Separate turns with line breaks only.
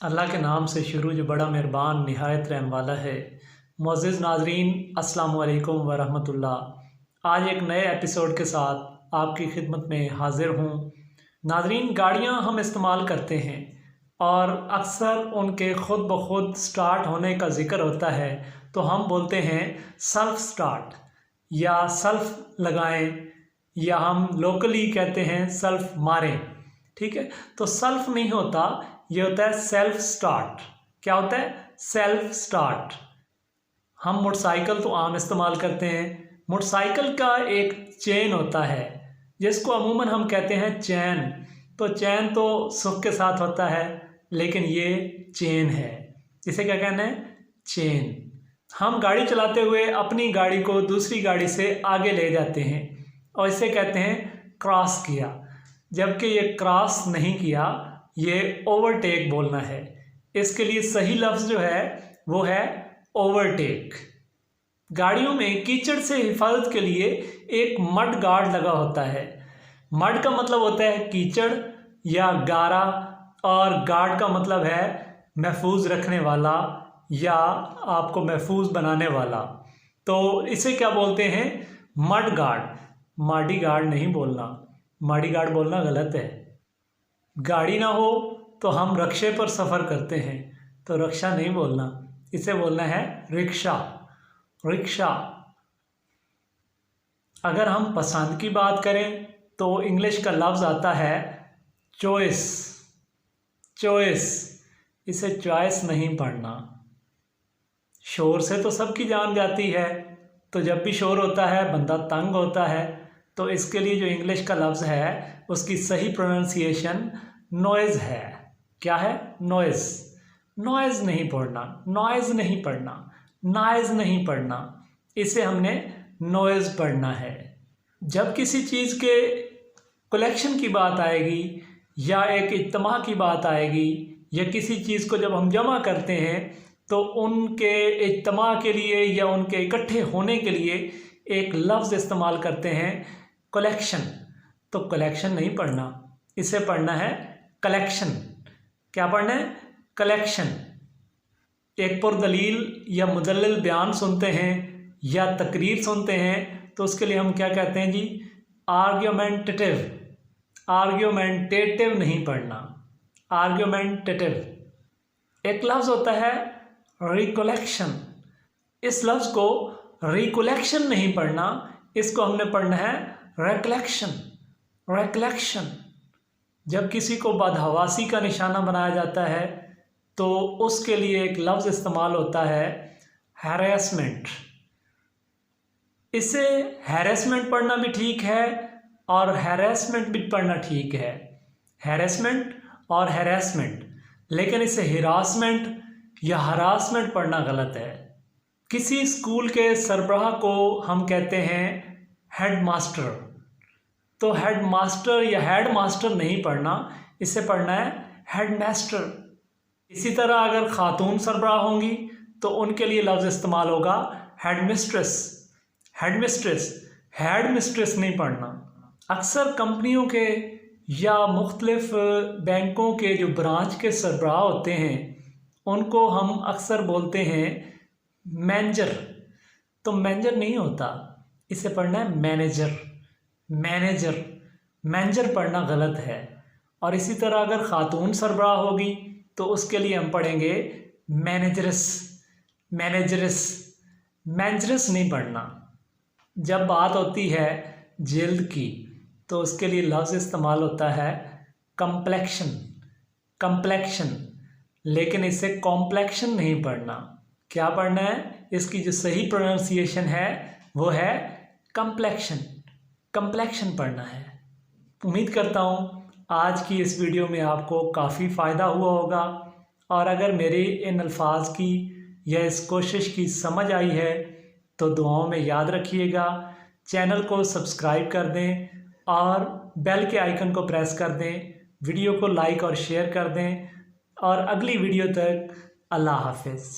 अल्लाह के नाम से शुरू जो बड़ा मेहरबान निहायत रहम वाला है। मुअज़्ज़िज़ नाज़रीन, अस्सलामु अलैकुम व रहमतुल्लाह। आज एक नए एपिसोड के साथ आपकी खिदमत में हाज़िर हूँ। नाज़रीन, गाड़ियाँ हम इस्तेमाल करते हैं और अक्सर उनके ख़ुद ब खुद स्टार्ट होने का ज़िक्र होता है तो हम बोलते हैं सेल्फ़ स्टार्ट या सेल्फ़ लगाएं, या हम लोकली कहते हैं सेल्फ़ मारें। ठीक है, तो सेल्फ़ नहीं होता, ये होता है सेल्फ स्टार्ट। क्या होता है? Self start. हम मोटरसाइकिल तो आम इस्तेमाल करते हैं। मोटरसाइकिल का एक चेन होता है जिसको अमूमन हम कहते हैं चैन। तो चैन तो सुख के साथ होता है, लेकिन ये चेन है। इसे क्या कहना है? चेन। हम गाड़ी चलाते हुए अपनी गाड़ी को दूसरी गाड़ी से आगे ले जाते हैं और इसे कहते हैं क्रॉस किया, जबकि ये क्रॉस नहीं किया, ये ओवरटेक बोलना है। इसके लिए सही लफ्ज़ जो है वो है ओवरटेक। गाड़ियों में कीचड़ से हिफाजत के लिए एक मड गार्ड लगा होता है। मड का मतलब होता है कीचड़ या गारा, और गार्ड का मतलब है महफूज रखने वाला या आपको महफूज बनाने वाला। तो इसे क्या बोलते हैं? Mud guard. माडी गार्ड नहीं बोलना, माडी गार्ड बोलना गलत है। गाड़ी ना हो तो हम रक्शे पर सफ़र करते हैं, तो रक्षा नहीं बोलना, इसे बोलना है रिक्शा। रिक्शा। अगर हम पसंद की बात करें तो इंग्लिश का लफ्ज़ आता है चॉइस। चॉइस। इसे चॉइस नहीं पढ़ना। शोर से तो सबकी जान जाती है, तो जब भी शोर होता है बंदा तंग होता है। तो इसके लिए जो इंग्लिश का लफ्ज़ है उसकी सही प्रोनाउंसिएशन नॉइज़ है। क्या है? नॉइज़। नॉइज़ नहीं पढ़ना, नॉइज़ नहीं पढ़ना, नॉइज़ नहीं पढ़ना, इसे हमने नॉइज़ पढ़ना है। जब किसी चीज़ के कलेक्शन की बात आएगी या एक इज्तिमा की बात आएगी, या किसी चीज़ को जब हम जमा करते हैं तो उनके इज्तिमा के लिए या उनके इकट्ठे होने के लिए एक लफ्ज़ इस्तेमाल करते हैं कलेक्शन। तो कलेक्शन नहीं पढ़ना, इसे पढ़ना है कलेक्शन। क्या पढ़ना है? कलेक्शन। एक पुरदलील या मुदल्लिल बयान सुनते हैं या तकरीर सुनते हैं तो उसके लिए हम क्या कहते हैं जी? आर्ग्यूमेंटेटिव। आर्ग्यूमेंटेटिव नहीं पढ़ना, आर्ग्यूमेंटेटिव। एक लफ्ज़ होता है रिकोलेक्शन। इस लफ्ज़ को रिकोलेक्शन नहीं पढ़ना, इसको हमने पढ़ना है रिकलेक्शन। रिकलेक्शन। जब किसी को बदहवासी का निशाना बनाया जाता है तो उसके लिए एक लफ्ज़ इस्तेमाल होता है हैरेसमेंट। इसे हैरेसमेंट पढ़ना भी ठीक है और हैरेसमेंट भी पढ़ना ठीक है। हैरेसमेंट और हैरेसमेंट, लेकिन इसे हिरासमेंट या हरासमेंट पढ़ना गलत है। किसी स्कूल के सरबराह को हम कहते हैं हेड मास्टर। तो हेड मास्टर या हेड मास्टर नहीं पढ़ना, इसे पढ़ना है हेड मास्टर। इसी तरह अगर ख़ातून सरबराह होंगी तो उनके लिए लफ्ज़ इस्तेमाल होगा head mistress. Head mistress. Head mistress नहीं पढ़ना। अक्सर कंपनियों के या मुख्तलिफ बैंकों के जो ब्रांच के सरबराह होते हैं उनको हम अक्सर बोलते हैं मैनेजर। तो मैनेजर नहीं होता, इसे पढ़ना है मैनेजर। मैनेजर। मैनेजर पढ़ना गलत है। और इसी तरह अगर ख़ातून सरबराह होगी तो उसके लिए हम पढ़ेंगे मैनेजरस। मैनेजरस। मैनेजरस नहीं पढ़ना। जब बात होती है जल्द की तो उसके लिए लफ्ज़ इस्तेमाल होता है कम्प्लेक्शन। कम्प्लेक्शन। लेकिन इसे कॉम्प्लेक्शन नहीं पढ़ना। क्या पढ़ना है? इसकी जो सही प्रोनाउंसिएशन है वो है कम्प्लेक्शन। कम्प्लेक्शन पढ़ना है। उम्मीद करता हूँ आज की इस वीडियो में आपको काफ़ी फ़ायदा हुआ होगा, और अगर मेरे इन अल्फाज की या इस कोशिश की समझ आई है तो दुआओं में याद रखिएगा। चैनल को सब्सक्राइब कर दें और बेल के आइकन को प्रेस कर दें। वीडियो को लाइक और शेयर कर दें, और अगली वीडियो तक अल्लाह हाफ़िज़।